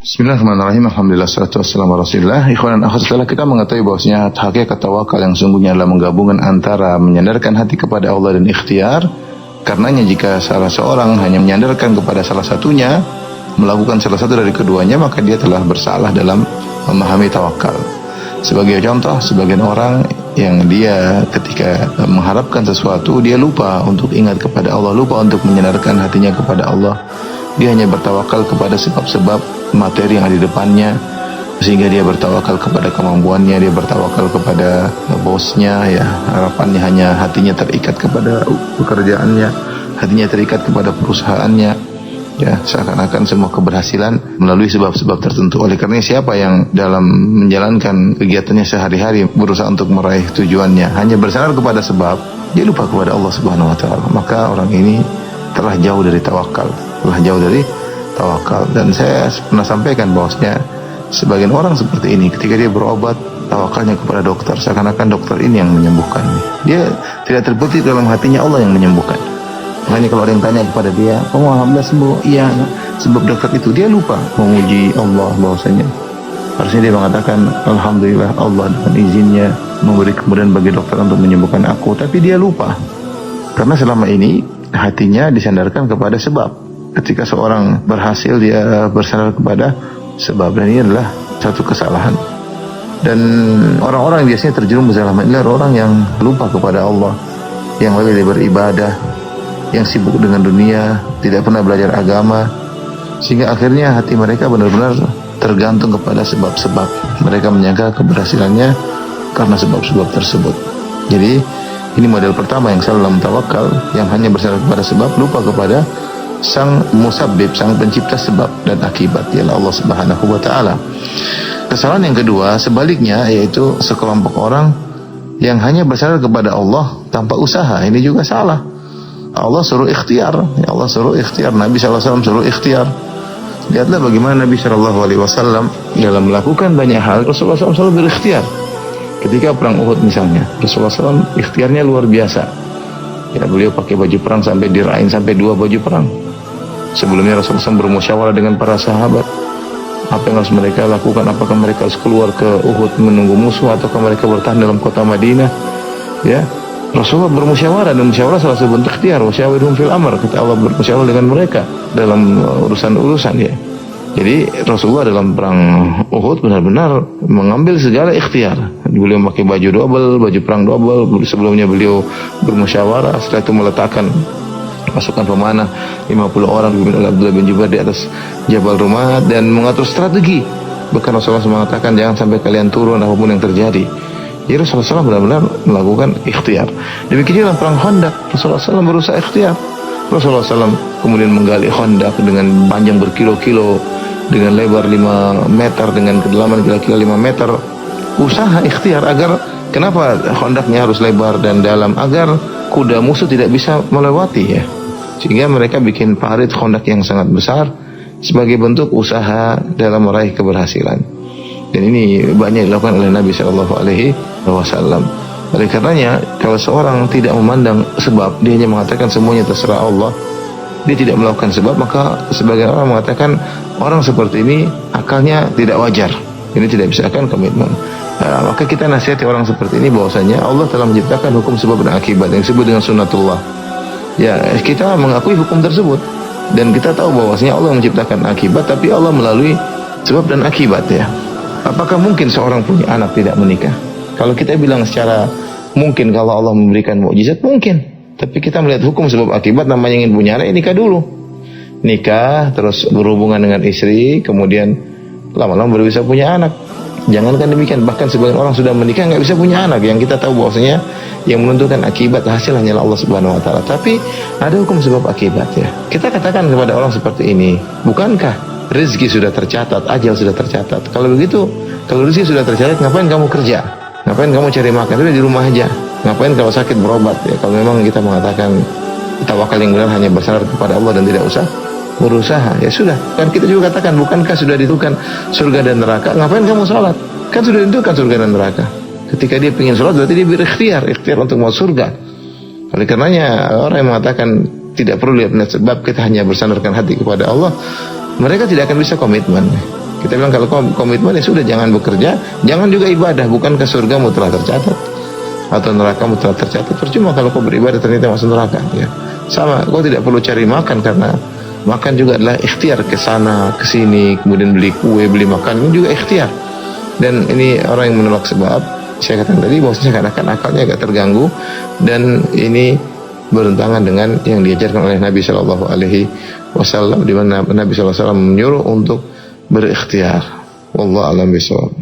Bismillahirrahmanirrahim. Alhamdulillah salatu wassalamu ala Rasulillah. Ikhwan dan akhwat, setelah kita mengetahui bahwasanya hakikat tawakal yang sungguhnya adalah menggabungkan antara menyandarkan hati kepada Allah dan ikhtiar. Karenanya jika salah seorang hanya menyandarkan kepada salah satunya, melakukan salah satu dari keduanya, maka dia telah bersalah dalam memahami tawakal. Sebagai contoh, sebagian orang yang dia ketika mengharapkan sesuatu, dia lupa untuk ingat kepada Allah, lupa untuk menyandarkan hatinya kepada Allah. Dia hanya bertawakal kepada sebab-sebab materi yang ada di depannya, sehingga dia bertawakal kepada kemampuannya, dia bertawakal kepada bosnya, ya, harapannya hanya hatinya terikat kepada pekerjaannya, hatinya terikat kepada perusahaannya, ya, seakan-akan semua keberhasilan melalui sebab-sebab tertentu. Oleh karena siapa yang dalam menjalankan kegiatannya sehari-hari berusaha untuk meraih tujuannya hanya bersandar kepada sebab, dia lupa kepada Allah Subhanahu wa taala, maka orang ini telah jauh dari tawakal, Dan saya pernah sampaikan bahwasanya sebagian orang seperti ini ketika dia berobat, tawakalnya kepada dokter, seakan-akan dokter ini yang menyembuhkan. Dia tidak terbetik dalam hatinya Allah yang menyembuhkan. Makanya kalau ada yang tanya kepada dia, "Oh, alhamdulillah sembuh." Iya, sebab dokter itu, dia lupa memuji Allah bahwasanya harusnya dia mengatakan, "Alhamdulillah Allah dengan izinnya memberi kemudahan bagi dokter untuk menyembuhkan aku." Tapi dia lupa karena selama ini hatinya disandarkan kepada sebab. Ketika seorang berhasil, dia bersandar kepada sebab, dan ini adalah satu kesalahan. Dan orang-orang yang biasanya terjerumus dalam ini adalah orang yang lupa kepada Allah, yang lebih beribadah, yang sibuk dengan dunia, tidak pernah belajar agama, sehingga akhirnya hati mereka benar-benar tergantung kepada sebab-sebab. Mereka menyangka keberhasilannya karena sebab-sebab tersebut. Jadi ini model pertama yang salah dalam tawakal, yang hanya bersandar kepada sebab, lupa kepada sang musabbib, sang pencipta sebab dan akibat, ialah Allah Subhanahu wa taala. Kesalahan yang kedua sebaliknya, yaitu sekelompok orang yang hanya bersandar kepada Allah tanpa usaha. Ini juga salah. Allah suruh ikhtiar, ya Allah suruh ikhtiar, Nabi SAW suruh ikhtiar. Lihatlah bagaimana Nabi SAW dalam melakukan banyak hal, Rasulullah SAW selalu berikhtiar. Ketika perang Uhud misalnya, Rasulullah SAW ikhtiarnya luar biasa. Ya, beliau pakai baju perang sampai dirain sampai 2 baju perang. Sebelumnya Rasulullah SAW bermusyawarah dengan para sahabat, apa yang harus mereka lakukan, apakah mereka harus keluar ke Uhud menunggu musuh, ataukah mereka bertahan dalam kota Madinah. Ya, Rasulullah bermusyawarah, dan musyawarah salah satu bentuk ikhtiar. Wasyawirhum fil amr, kata Allah, bermusyawarah dengan mereka dalam urusan-urusan, ya. Jadi Rasulullah dalam perang Uhud benar-benar mengambil segala ikhtiar. Beliau memakai baju double, baju perang double. Sebelumnya beliau bermusyawarah, setelah itu meletakkan pasukan pemanah 50 orang dipimpin oleh Abdullah bin Jubair di atas Jabal Rumat dan mengatur strategi. Bahkan Rasulullah SAW mengatakan, jangan sampai kalian turun apapun yang terjadi. Jadi Rasulullah SAW benar-benar melakukan ikhtiar. Demikian dalam perang Khandaq, Rasulullah SAW berusaha ikhtiar. Rasulullah SAW kemudian menggali Khandaq dengan panjang berkilo-kilo, dengan lebar 5 meter, dengan kedalaman kira-kira 5 meter. Usaha ikhtiar agar, kenapa Khandaqnya harus lebar dan dalam? Agar kuda musuh tidak bisa melewati, ya. Sehingga mereka bikin parit Khandaq yang sangat besar sebagai bentuk usaha dalam meraih keberhasilan. Dan ini banyak dilakukan oleh Nabi SAW. Oleh karenanya, kalau seorang tidak memandang sebab, dia hanya mengatakan semuanya terserah Allah, dia tidak melakukan sebab, maka sebagian orang mengatakan orang seperti ini akalnya tidak wajar. Ini tidak bisa akan komitmen. Maka kita nasihati orang seperti ini bahwasanya Allah telah menciptakan hukum sebab dan akibat yang disebut dengan sunnatullah. Ya, kita mengakui hukum tersebut dan kita tahu bahwasanya Allah menciptakan akibat, tapi Allah melalui sebab dan akibat, ya. Apakah mungkin seorang punya anak tidak menikah? Kalau kita bilang secara mungkin, kalau Allah memberikan mukjizat, mungkin. Tapi kita melihat hukum sebab akibat, namanya ingin punya anak, nikah dulu. Nikah, terus berhubungan dengan istri, kemudian lama-lama baru bisa punya anak. Jangankan demikian, bahkan sebagian orang sudah menikah nggak bisa punya anak. Yang kita tahu bahwasanya yang menentukan akibat hasil hanyalah Allah Subhanahu wa taala. Tapi ada hukum sebab akibat, ya. Kita katakan kepada orang seperti ini, bukankah rezeki sudah tercatat, ajal sudah tercatat? Kalau begitu, kalau rezeki sudah tercatat, ngapain kamu kerja? Ngapain kamu cari makan? Sudah di rumah aja. Ngapain kalau sakit berobat, ya? Kalau memang kita mengatakan tawakal yang benar hanya bersandar kepada Allah dan tidak usah berusaha, ya sudah. Kan kita juga katakan, bukankah sudah ditentukan surga dan neraka? Ngapain kamu sholat? Kan sudah ditentukan surga dan neraka. Ketika dia ingin sholat, berarti dia berikhtiar, ikhtiar untuk masuk surga. Oleh karenanya orang yang mengatakan tidak perlu lihat sebab, kita hanya bersandarkan hati kepada Allah, mereka tidak akan bisa komitmen. Kita bilang kalau komitmen ya sudah, jangan bekerja, jangan juga ibadah. Bukankah surgamu telah tercatat atau nerakamu telah tercatat? Percuma kalau kau beribadah ternyata masuk neraka. Ya, sama. Kau tidak perlu cari makan, karena makan juga adalah ikhtiar, ke sana ke sini, kemudian beli kue, beli makan, ini juga ikhtiar. Dan ini orang yang menolak sebab, saya katakan tadi bahwasanya kadang-kadang akalnya agak terganggu, dan ini bertentangan dengan yang diajarkan oleh Nabi Shallallahu Alaihi Wasallam, di mana Nabi Shallallahu Alaihi Wasallam menyuruh untuk berikhtiar. Wallahu a'lam bishawab.